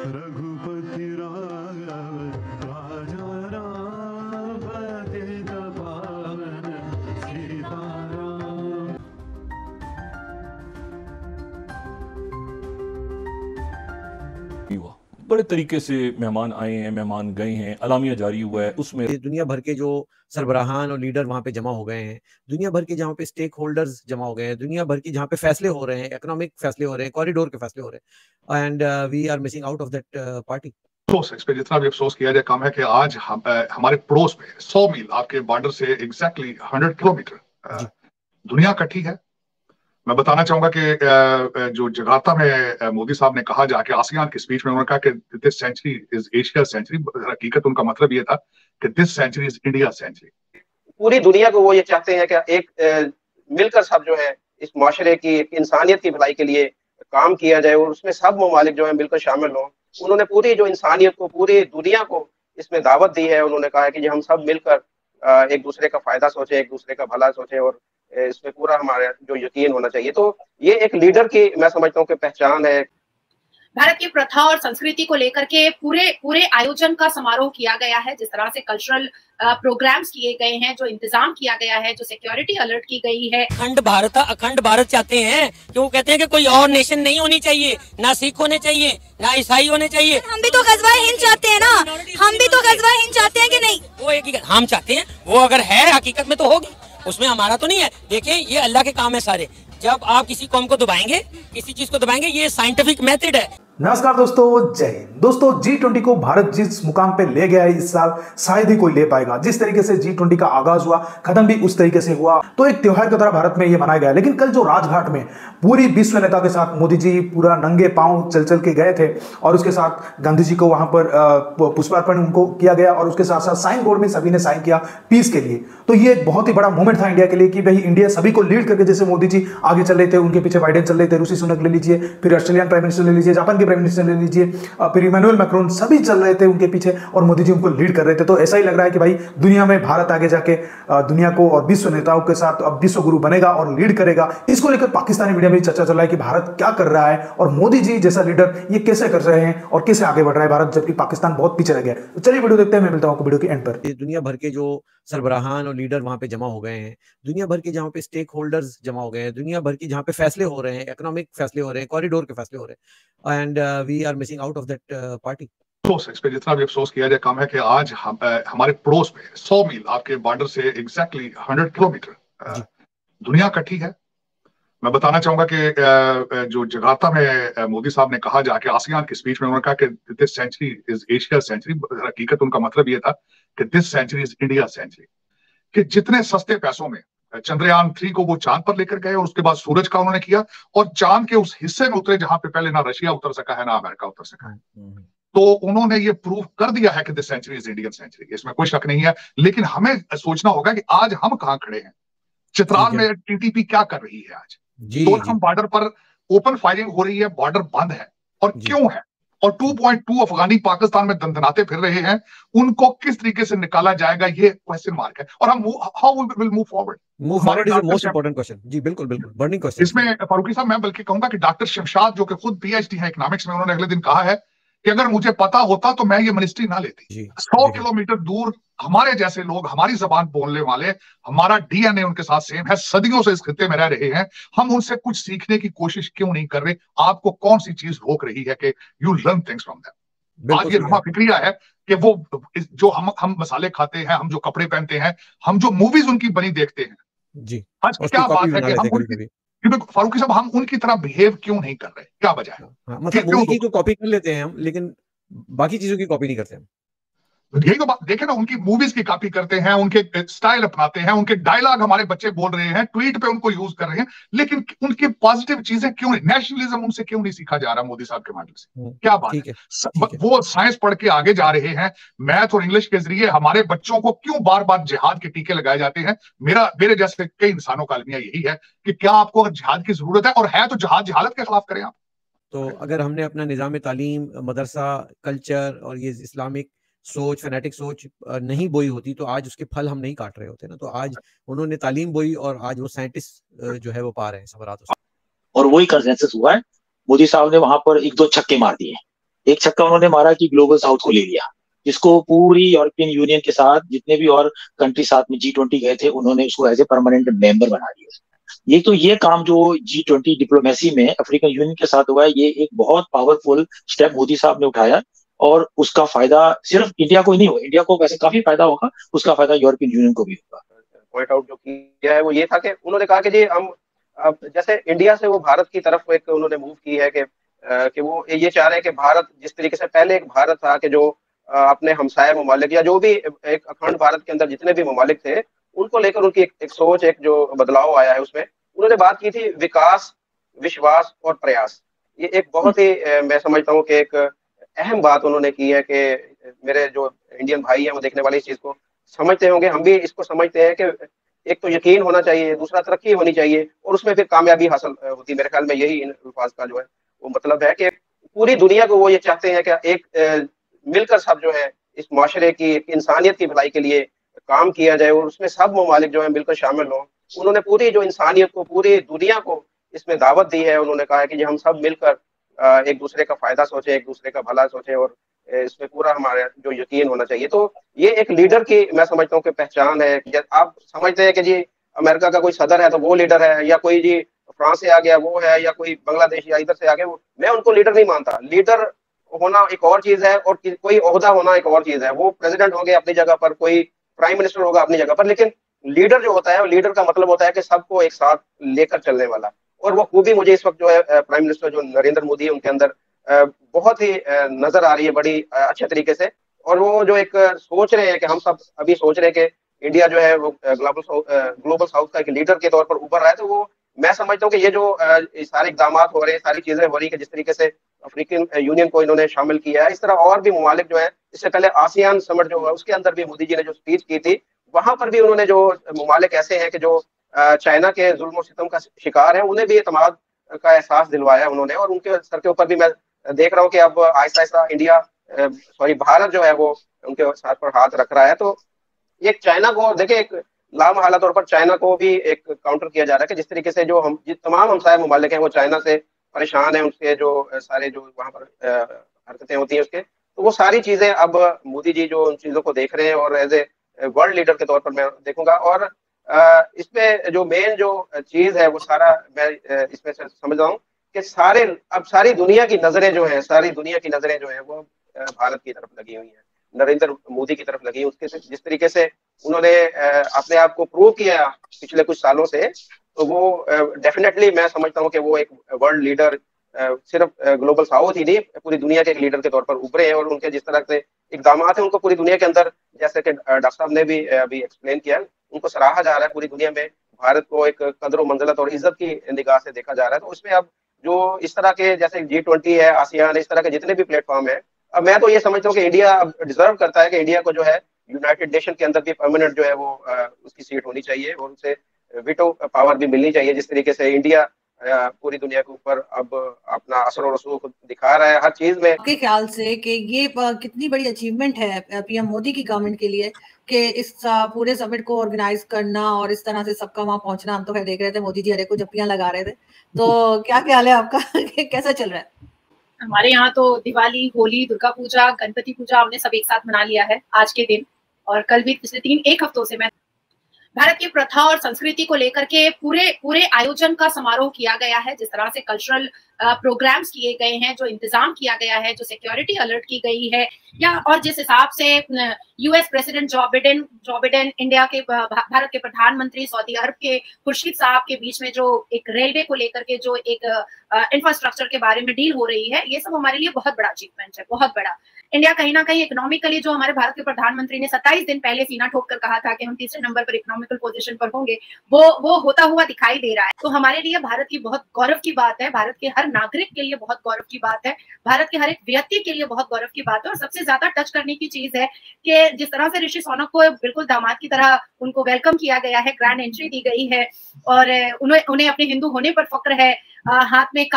रघुपति राघव राजा राम पतित पावन सीताराम। हुआ बड़े तरीके से मेहमान आए हैं, मेहमान गए हैं, अलामिया जारी हुआ है, उसमें दुनिया भर के जो सरबराहान और लीडर वहां पे जमा हो गए हैं, दुनिया भर के जहाँ पे स्टेक होल्डर्स जमा हो गए हैं, दुनिया भर की जहाँ पे फैसले हो रहे हैं, इकोनॉमिक फैसले हो रहे हैं, कॉरिडोर के फैसले हो रहे हैं, and we are missing out of that party. अफसोस है, इस पे जितना भी अफसोस किया जाए कम है कि आज हमारे पड़ोस में 100 मील आपके बॉर्डर से एग्जैक्टली 100 किलोमीटर दुनिया इकट्ठी है। मैं बताना चाहूंगा कि जो जकार्ता में मोदी साहब ने कहा जाके आसियान की स्पीच में, उन्होंने कहा कि this century is Asia century. हकीकत उनका मतलब ये था कि this century is India century. पूरी दुनिया को वो ये चाहते हैं कि एक मिलकर सब जो है इस माशरे की, इंसानियत की भलाई के लिए काम किया जाए और उसमें सब ममालिक जो है मिलकर शामिल हों। उन्होंने पूरी जो इंसानियत को, पूरी दुनिया को इसमें दावत दी है। उन्होंने कहा है कि हम सब मिलकर एक दूसरे का फायदा सोचे, एक दूसरे का भला सोचे और इसमें पूरा हमारा जो यकीन होना चाहिए। तो ये एक लीडर की मैं समझता हूँ कि पहचान है। भारत की प्रथा और संस्कृति को लेकर के पूरे आयोजन का समारोह किया गया है, जिस तरह से कल्चरल प्रोग्राम्स किए गए हैं, जो इंतजाम किया गया है, जो सिक्योरिटी अलर्ट की गई है। अखंड भारत चाहते हैं कि वो कहते हैं कि कोई और नेशन नहीं होनी चाहिए, ना सिख होने चाहिए, ना ईसाई होने चाहिए। हम भी तो गजवा हिंद चाहते हैं ना, हम भी तो गजवा हिंद चाहते हैं कि नहीं? वो एक हम चाहते हैं, वो अगर है हकीकत में तो होगी, उसमें हमारा तो नहीं है। देखिए ये अल्लाह के काम है सारे। जब आप किसी कौम को दबाएंगे, किसी चीज को दबाएंगे, ये साइंटिफिक मेथड है। नमस्कार दोस्तों, जय हिंद। दोस्तों G20 को भारत जिस मुकाम पे ले गया है इस साल शायद ही कोई ले पाएगा। जिस तरीके से G20 का आगाज हुआ, खत्म भी उस तरीके से हुआ, तो एक त्योहार की तरह भारत में ये मनाया गया। लेकिन कल जो राजघाट में पूरी विश्व नेता के साथ मोदी जी पूरा नंगे पांव चल के गए थे और उसके साथ गांधी जी को वहां पर पुष्पार्पण उनको किया गया और उसके साथ साथ साइन बोर्ड में सभी ने साइन किया पीस के लिए। तो ये एक बहुत ही बड़ा मोमेंट था इंडिया के लिए कि भाई इंडिया सभी को लीड करके, जैसे मोदी जी आगे चल रहे थे, उनके पीछे बाइडेन चल रहे थे, ऋषि सुनक ले लीजिए, फिर ऑस्ट्रेलियन प्राइम मिनिस्टर ले लीजिए, जापान के प्राइम मिनिस्टर ले लीजिए, फिर इमैनुअल मैक्रोन, सभी चल रहे थे उनके पीछे और मोदी जी उनको लीड कर रहे थे। तो ऐसा ही लग रहा है कि भाई दुनिया में भारत आगे जाके दुनिया को और विश्व नेताओं के साथ अब विश्व गुरु बनेगा और लीड करेगा। इसको लेकर पाकिस्तानी मीडिया में चर्चा चल रहा है कि भारत क्या कर रहा है और मोदी जी जैसा लीडर ये कैसे कर रहे हैं और कैसे आगे बढ़ रहा है भारत, जबकि पाकिस्तान बहुत पीछे रह गया। तो चलिए वीडियो देखते हैं, मैं मिलता हूं आपको वीडियो के एंड पर। दुनिया भर के जो सरबराहान और लीडर वहां पे जमा हो गए हैं, दुनिया भर के जहाँ पे स्टेक होल्डर्स जमा हो गए हैं, दुनिया भर की जहाँ पे फैसले हो रहे हैं, इकोनॉमिक फैसले हो रहे हैं, कॉरिडोर के फैसले हो रहे हैं, and we are missing out of that party. अफसोस है, इस पे जितना भी अफसोस किया जाए कम है कि आज हमारे पड़ोस में 100 मील आपके बॉर्डर से एग्जैक्टली 100 किलोमीटर दुनिया इकट्ठी है। मैं बताना चाहूंगा कि जो जकार्ता में मोदी साहब ने कहा जाके आसियान की स्पीच में, उन्होंने कहा कि this century is Asia century. हकीकत उनका मतलब ये था कि this century is India century. कि जितने सस्ते पैसों में चंद्रयान 3 को वो चांद पर लेकर गए और उसके बाद सूरज का उन्होंने किया और चांद के उस हिस्से में उतरे जहां पे पहले ना रशिया उतर सका है ना अमेरिका उतर सका है। तो उन्होंने ये प्रूव कर दिया है कि this century is Indian century, इसमें कोई शक नहीं है। लेकिन हमें सोचना होगा कि आज हम कहां खड़े हैं। चित्राल में टीटीपी क्या कर रही है आज? हम बॉर्डर पर ओपन फायरिंग हो रही है, बॉर्डर बंद है और क्यों है? और 2.2 अफगानी पाकिस्तान में दंदनाते फिर रहे हैं, उनको किस तरीके से निकाला जाएगा, ये क्वेश्चन मार्क है। और हम how will move forward is the most important question. जी बिल्कुल बिल्कुल, बर्निंग क्वेश्चन। इसमें फारूकी साहब, मैं बल्कि कहूंगा कि डॉक्टर शमशाद जो कि खुद PhD है इकोनॉमिक्स में, उन्होंने अगले दिन कहा है कि अगर मुझे पता होता तो मैं ये मिनिस्ट्री ना लेती। 100 किलोमीटर दूर हमारे जैसे लोग, हमारी जबान बोलने वाले, हमारा DNA उनके साथ सेम है, सदियों से इस खित्ते में रह रहे हैं, हम उनसे कुछ सीखने की कोशिश क्यों नहीं कर रहे? आपको कौन सी चीज रोक रही है कि you learn things from them? आज ये लम्हा फिक्रिया है कि वो जो हम मसाले खाते हैं, हम जो कपड़े पहनते हैं, हम जो मूवीज उनकी बनी देखते हैं जी, आज क्या बात है कि हम फारूकी साहब हम उनकी तरह बिहेव क्यों नहीं कर रहे? क्या वजह है? मतलब मूवी की तो कॉपी कर लेते हैं हम, लेकिन बाकी चीजों की कॉपी नहीं करते हम। यही तो बात देखे ना, उनकी मूवीज की कॉपी करते हैं, उनके स्टाइल अपनाते हैं, उनके डायलॉग हमारे बच्चे बोल रहे हैं, ट्वीट पे उनको यूज कर रहे हैं, लेकिन उनकी पॉजिटिव चीजें क्यों नहीं? नेशनलिज्म उनसे क्यों नहीं सीखा जा रहा मोदी साहब के माध्यम से? क्या बात है? वो साइंस पढ़ के आगे जा रहे हैं, मैथ और इंग्लिश के जरिए हमारे बच्चों को क्यों बार बार जिहाद के टीके लगाए जाते हैं? मेरे जैसे कई इंसानों का अलमिया यही है कि क्या आपको अगर जिहाद की जरूरत है और है तो जहालत के खिलाफ करें आप। तो अगर हमने अपना निजाम तालीम, मदरसा कल्चर और ये इस्लामिक सोच, फैनेटिक सोच नहीं बोई होती तो आज उसके फल हम नहीं काट रहे होते ना। तो आज उन्होंने तालीम बोई और आज वो साइंटिस्ट जो है वो पा रहे हैं सबरात। और वही कंसेंसस हुआ है। मोदी साहब ने वहां पर 1-2 छक्के मार दिए एक छक्का उन्होंने मारा कि ग्लोबल साउथ को ले लिया, जिसको पूरी यूरोपियन यूनियन के साथ जितने भी और कंट्री साथ में G20 गए थे उन्होंने उसको एज ए परमानेंट मेंबर बना दिया। ये काम जो G20 डिप्लोमेसी में अफ्रीकन यूनियन के साथ हुआ है, ये एक बहुत पावरफुल स्टेप मोदी साहब ने उठाया और उसका फायदा सिर्फ इंडिया को ही नहीं होगा, इंडिया को वैसे काफी फायदा होगा, उसका फायदा यूरोपियन यूनियन को भी होगा। पॉइंट आउट जो किया है वो ये था कि उन्होंने कहा कि जी हम अब जैसे इंडिया से वो भारत की तरफ एक उन्होंने मूव की है कि वो ये चाह रहे हैं कि भारत जिस तरीके से पहले एक भारत था कि जो अपने हमसाया ममालिक या जो भी एक अखंड भारत के अंदर जितने भी ममालिक थे उनको लेकर उनकी एक सोच, एक जो बदलाव आया है उसमें उन्होंने बात की थी विकास, विश्वास और प्रयास। ये एक बहुत ही मैं समझता हूँ कि एक अहम बात उन्होंने की है कि मेरे जो इंडियन भाई हैं वो देखने वाले इस चीज को समझते होंगे, हम भी इसको समझते हैं कि एक तो यकीन होना चाहिए, दूसरा तरक्की होनी चाहिए और उसमें फिर कामयाबी हासिल होती है। मेरे ख्याल में यही इन अल्फाज का जो है वो मतलब है कि पूरी दुनिया को वो ये चाहते हैं कि एक मिलकर सब जो है इस माशरे की, इंसानियत की भलाई के लिए काम किया जाए और उसमें सब ममालिक जो है मिलकर शामिल हों। उन्होंने पूरी जो इंसानियत को, पूरी दुनिया को इसमें दावत दी है। उन्होंने कहा है कि हम सब मिलकर एक दूसरे का फायदा सोचे, एक दूसरे का भला सोचे और इसमें पूरा हमारा जो यकीन होना चाहिए। तो ये एक लीडर की मैं समझता हूँ कि पहचान है। आप समझते हैं कि जी अमेरिका का कोई सदर है तो वो लीडर है, या कोई जी फ्रांस से आ गया वो है, या कोई बांग्लादेश या इधर से आ गया वो, मैं उनको लीडर नहीं मानता। लीडर होना एक और चीज है और कोई ओहदा होना एक और चीज है। वो प्रेसिडेंट होंगे अपनी जगह पर, कोई प्राइम मिनिस्टर होगा अपनी जगह पर, लेकिन लीडर जो होता है वो लीडर का मतलब होता है कि सबको एक साथ लेकर चलने वाला। और वो खूबी मुझे इस वक्त जो है प्राइम मिनिस्टर जो नरेंद्र मोदी है उनके अंदर बहुत ही नजर आ रही है बड़ी अच्छे तरीके से। और वो जो एक सोच रहे हैं कि हम सब अभी सोच रहे हैं कि इंडिया जो है वो ग्लोबल साउथ का एक लीडर के तौर पर उभर रहा है, तो वो मैं समझता हूँ कि ये जो सारे इकदाम हो रहे हैं, सारी चीजें हो रही है, जिस तरीके से अफ्रीकन यूनियन को इन्होंने शामिल किया है, इस तरह और भी ममालिक जो है, इससे पहले आसियान समिट जो हुआ उसके अंदर भी मोदी जी ने जो स्पीच की थी वहां पर भी उन्होंने जो ममालिक ऐसे हैं कि जो चाइना के जुल्म और सितम का शिकार है उन्हें भी एतमाद का एहसास दिलवाया उन्होंने। और उनके सर के ऊपर भी मैं देख रहा हूँ कि अब आहिस्ता आहिस्ता इंडिया भारत जो है वो उनके साथ पर हाथ रख रहा है। तो ये चाइना को देखिए, एक लामहला तौर पर चाइना को भी एक काउंटर किया जा रहा है कि जिस तरीके से जो तमाम हमसाया ममालिक हैं वो चाइना से परेशान है, उसके जो सारे जो वहाँ पर हरकतें होती हैं उसके, तो वो सारी चीजें अब मोदी जी जो उन चीजों को देख रहे हैं और एज ए वर्ल्ड लीडर के तौर पर मैं देखूंगा। और इसमें जो मेन जो चीज है वो सारा मैं इसमें से समझ रहा हूँ कि सारी दुनिया की नजरें जो है, सारी दुनिया की नजरें जो है वो भारत की तरफ लगी हुई है, नरेंद्र मोदी की तरफ लगी है। उसके जिस तरीके से उन्होंने अपने आप को प्रूव किया पिछले कुछ सालों से, तो वो डेफिनेटली मैं समझता हूँ कि वो एक वर्ल्ड लीडर सिर्फ ग्लोबल साउथ ही नहीं पूरी दुनिया के एक लीडर के तौर पर उभरे हैं। और उनके जिस तरह से इकदाम है उनको पूरी दुनिया के अंदर, जैसे कि डॉक्टर साहब ने भी अभी एक्सप्लेन किया, उनको सराहा जा रहा है पूरी दुनिया में। भारत को एक कदर मंजिलत और इज्जत की निगाह से देखा जा रहा है। तो उसमें अब जो इस तरह के जैसे G20 है, आसियान, इस तरह के जितने भी प्लेटफॉर्म है, अब मैं तो ये समझता हूँ कि इंडिया अब डिजर्व करता है कि इंडिया को जो है यूनाइटेड नेशन के अंदर भी परमानेंट जो है वो उसकी सीट होनी चाहिए और उसे वीटो पावर भी मिलनी चाहिए। जिस तरीके से इंडिया पूरी दुनिया के ऊपर अब अपना असर और रसूख दिखा रहा है हर चीज में। आपके ख्याल से कि ये कितनी बड़ी अचीवमेंट है पीएम मोदी की गवर्नमेंट के लिए कि इस पूरे समिट को ऑर्गेनाइज करना और इस तरह से सबका वहां पहुंचना? हम तो खैर देख रहे थे मोदी जी हरे को जप्पियां लगा रहे थे, तो क्या ख्याल है आपका कैसा चल रहा है? हमारे यहाँ तो दिवाली, होली, दुर्गा पूजा, गणपति पूजा हमने सब एक साथ मना लिया है आज के दिन, और कल भी पिछले 1 हफ्तों से मैं भारत की प्रथा और संस्कृति को लेकर के पूरे आयोजन का समारोह किया गया है। जिस तरह से कल्चरल प्रोग्राम्स किए गए हैं, जो इंतजाम किया गया है, जो सिक्योरिटी अलर्ट की गई है, या और जिस हिसाब से US president Joe Biden India के भारत के प्रधानमंत्री सऊदी अरब के खुर्शीद साहब के बीच में जो एक रेलवे को लेकर के जो एक इंफ्रास्ट्रक्चर के बारे में डील हो रही है, ये सब हमारे लिए बहुत बड़ा अचीवमेंट है, बहुत बड़ा। इंडिया कहीं ना कहीं इकोनॉमिकली, जो हमारे भारत के प्रधानमंत्री ने 27 दिन पहले सीना ठोक कर कहा था कि हम तीसरे नंबर पर इकोनॉमिकल पोजीशन पर होंगे, वो होता हुआ दिखाई दे रहा है। तो हमारे लिए भारत की बहुत गौरव की बात है, भारत के हर नागरिक के लिए बहुत गौरव की बात है, भारत के हर एक व्यक्ति के लिए बहुत गौरव की बात है। और सबसे ज्यादा टच करने की चीज है कि जिस तरह से ऋषि सोनक को बिल्कुल दामाद की तरह उनको वेलकम किया गया है, ग्रैंड एंट्री दी गई है, और उन्हें अपने हिंदू होने पर फक्र है। हाथ में एक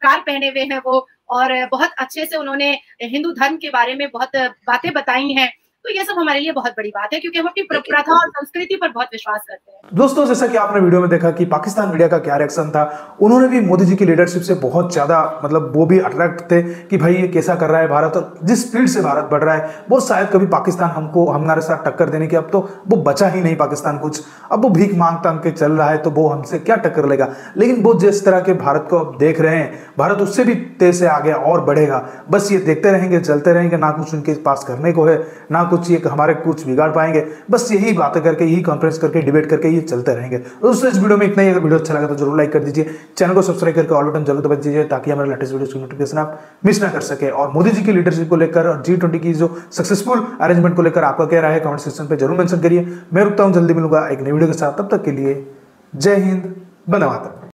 कार पहने हुए हैं वो, और बहुत अच्छे से उन्होंने हिंदू धर्म के बारे में बहुत बातें बताई हैं। तो ये सब हमारे लिए बहुत बड़ी बात है, क्योंकि हम अपनी प्रथा और संस्कृति पर बहुत विश्वास करते हैं। दोस्तों, जैसा कि आपने वीडियो में देखा कि पाकिस्तान मीडिया का क्या रिएक्शन था, उन्होंने भी मोदी जी की लीडरशिप से बहुत ज्यादा मतलब वो भी अट्रैक्ट थे कि भाई ये कैसा कर रहा है भारत, और जिस स्पीड से भारत बढ़ रहा है वो शायद कभी पाकिस्तान हमारे साथ टक्कर देने की, अब तो वो बचा ही नहीं पाकिस्तान कुछ, अब वो भीख मांग तांग के चल रहा है, तो वो हमसे क्या टक्कर लेगा। लेकिन वो जिस तरह के भारत को अब देख रहे हैं, भारत उससे भी तेज से आगे और बढ़ेगा। बस ये देखते रहेंगे, चलते रहेंगे, ना कुछ उनके पास करने को है, ना कुछ ये हमारे कुछ बिगाड़ पाएंगे, बस यही बातें करके, यही कॉन्फ्रेंस करके, डिबेट करके ये चलते रहेंगे। दोस्तों, इस वीडियो में इतना ही। अगर वीडियो अच्छा लगा तो जरूर लाइक कर दीजिए, चैनल को सब्सक्राइब करके ऑल बटन जरूर दबा दीजिए, ताकि हमारे लेटेस्ट वीडियो की नोटिफिकेशन आप मिस ना कर सके। और मोदी जी की लीडरशिप को लेकर और G20 की जो सक्सेसफुल अरेंजमेंट को लेकर आपका क्या राय है, कमेंट सेक्शन पे जरूर मेंशन करिए। मैं रुकता हूं, जल्दी मिलूंगा एक नई वीडियो के साथ। तब तक के लिए जय हिंद, वंदे मातरम।